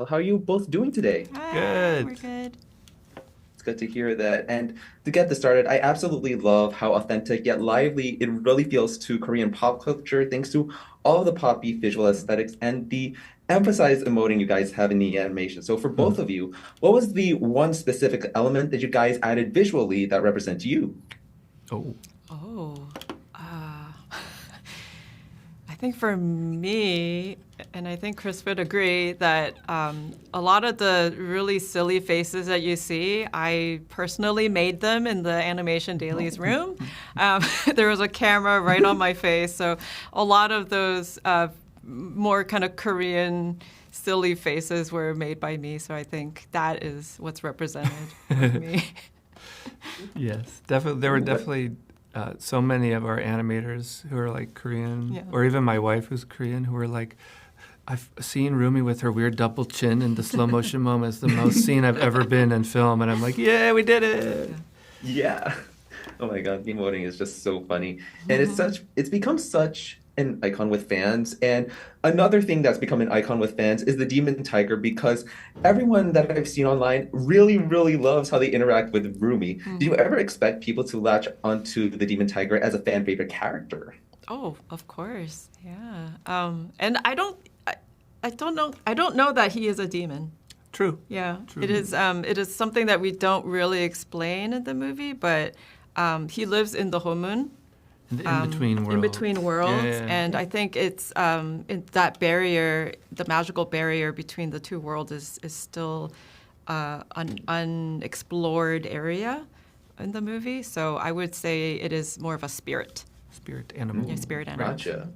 Well, how are you both doing today? Hi, we're Good. good. It's good to hear that. And to get this started, I absolutely love how authentic yet lively it really feels to Korean pop culture, thanks to all the poppy visual aesthetics and the emphasized emoting you guys have in the animation. So, for both Mhm. of you, what was the one specific element that you guys added visually that represents you? Oh, Oh, uh, I think for me, and I think Chris would agree, that a lot of the really silly faces that you see, I personally made them in the Animation Dailies room. There was a camera right on my face, so a lot of those more kind of Korean silly faces were made by me. So I think that is what's represented with me. yes. Definitely, there were What? definitely so many of our animators who are like Korean, Yeah. or even my wife who's Korean, who were like, I've seen Rumi with her weird double chin in the slow motion moments, the most scene I've ever been in film. And I'm like, yeah, we did it. Yeah. Yeah. Oh my God, emoting is just so funny. And it's become such an icon with fans. And another thing that's become an icon with fans is the Demon Tiger because everyone that I've seen online really, really loves how they interact with Rumi. Do you Mhm. ever expect people to latch onto the Demon Tiger as a fan favorite character? Oh, of course. Yeah. And I don't know. I don't know that he is a demon. True. Yeah. True. It is something that we don't really explain in the movie, but he lives in the Homun, In the in-between in worlds. between Yeah, worlds, yeah. and I think it's in that barrier, the magical barrier between the two worlds is still an unexplored area in the movie. So I would say it is more of a spirit. Spirit animal. Yeah, Mm, spirit animal. gotcha.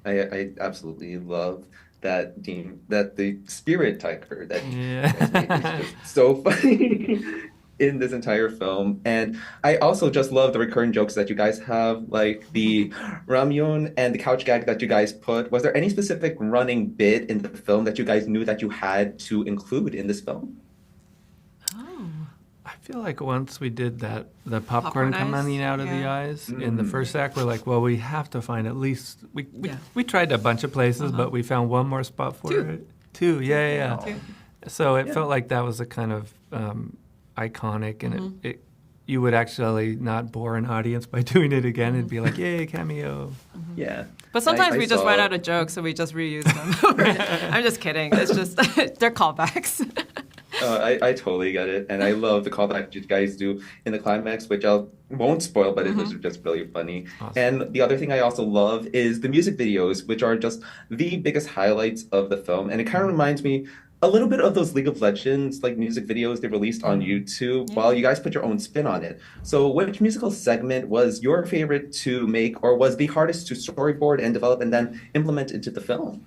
I absolutely love that the spirit tiger that you guys made is Yeah. just so funny in this entire film. And I also just love the recurring jokes that you guys have, like the ramyun and the couch gag that you guys put. Was there any specific running bit in the film that you guys knew that you had to include in this film? Oh, I feel like once we did that, the popcorn popcorn eyes. coming out of the Yeah. eyes in the Mm. first act, we're like, well, we have to find at least, Yeah. we tried a bunch of places, Uh-huh. but we found one more spot for Two. it. Two, yeah, yeah, yeah. Two. Oh, So it yeah. felt like that was a kind of iconic, and Mhm. you would actually not bore an audience by doing it again. It'd be like, yay, cameo. Yeah. But sometimes I we just run saw out of jokes, so we just reuse them. I'm just kidding. It's just they're callbacks. I totally get it, and I love the callback you guys do in the climax, which I won't spoil, but it was Hmm. just really funny. Awesome. And the other thing I also love is the music videos, which are just the biggest highlights of the film. And it kind of reminds me a little bit of those League of Legends like music videos they released on Mm. YouTube, while Yeah. you guys put your own spin on it. So, which musical segment was your favorite to make, or was the hardest to storyboard and develop and then implement into the film?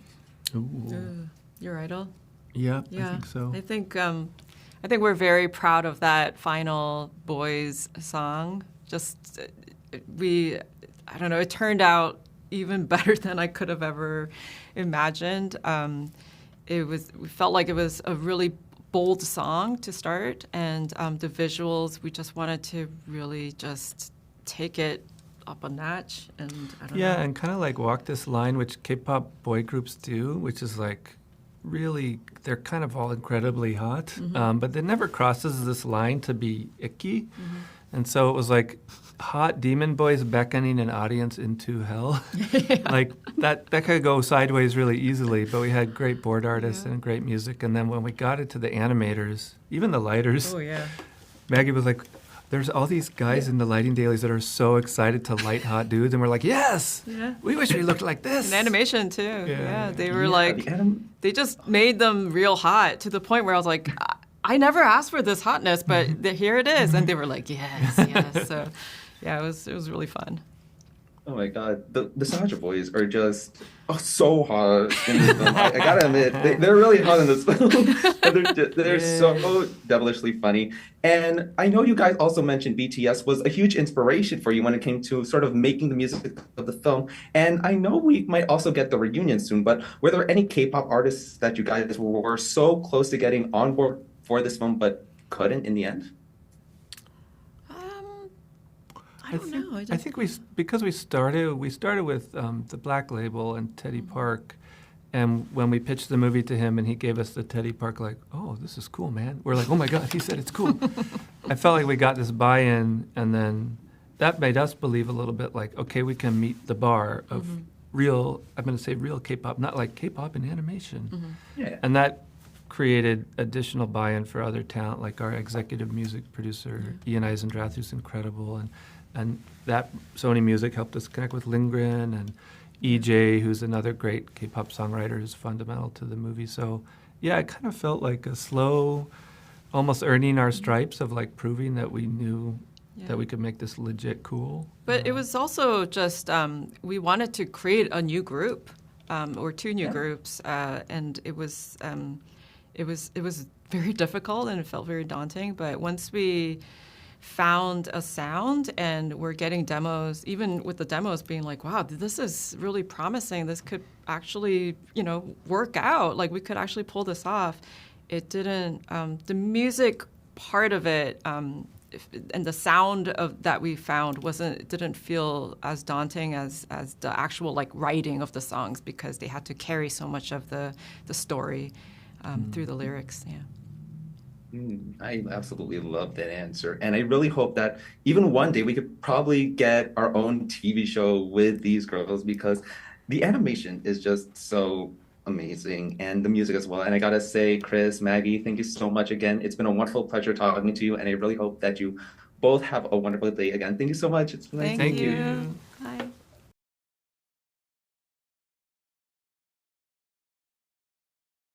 Ooh. Your idol. Yeah, I Yeah, think so. I think we're very proud of that final boys song. Just we, I don't know. It turned out even better than I could have ever imagined. We felt like it was a really bold song to start, and the visuals. We just wanted to really just take it up a notch, and I don't Yeah, know. and kind of like walk this line, which K-pop boy groups do, which is like really, they're kind of all incredibly hot, but it never crosses this line to be icky. And so it was like hot demon boys beckoning an audience into hell. Like that could go sideways really easily, but we had great board artists Yeah. and great music. And then when we got it to the animators, even the lighters, Oh yeah. Maggie was like, there's all these guys in the lighting dailies that are so excited to light hot dudes. And we're like, yes, Yeah. we wish we looked like this. And animation too. Yeah, they were Yeah, the like, anim they just made them real hot to the point where I was like, I never asked for this hotness, but here it is. And they were like, yes, yes. So, yeah, it was really fun. Oh my God, the Saja boys are just so hot in this film. I gotta admit, they're really hot in this film. And they're Yeah. so devilishly funny. And I know you guys also mentioned BTS was a huge inspiration for you when it came to sort of making the music of the film. And I know we might also get the reunion soon, but were there any K-pop artists that you guys were so close to getting on board for this film but couldn't in the end? Um, I I don't think know. I think because we started with the Black Label and Teddy Park, And when we pitched the movie to him and he gave us the Teddy Park, like, oh, this is cool, man. We're like, oh my God, he said it's cool. I felt like we got this buy-in, and then that made us believe a little bit like, okay, we can meet the bar of real, I'm going to say real K-pop, not like K-pop in animation. Yeah. And that created additional buy-in for other talent, like our executive music producer, Ian Eisendrath, who's incredible. And that Sony Music helped us connect with Lindgren, and EJ, who's another great K-pop songwriter who's fundamental to the movie. So, yeah, it kind of felt like a slow, almost earning our stripes of like proving that we knew that we could make this legit cool. But it was also just we wanted to create a new group or two new groups, and it was very difficult and it felt very daunting. But once we found a sound and we're getting demos, even with the demos being like, wow, this is really promising. This could actually, work out. Like we could actually pull this off. It didn't, the music part of it and the sound of that we found didn't feel as daunting as the actual like writing of the songs, because they had to carry so much of the story through the lyrics. Yeah. I absolutely love that answer. And I really hope that even one day we could probably get our own TV show with these girls, because the animation is just so amazing, and the music as well. And I gotta say, Chris, Maggie, thank you so much again. It's been a wonderful pleasure talking to you, and I really hope that you both have a wonderful day again. Thank you so much. It's been nice. Thank you. you. Bye.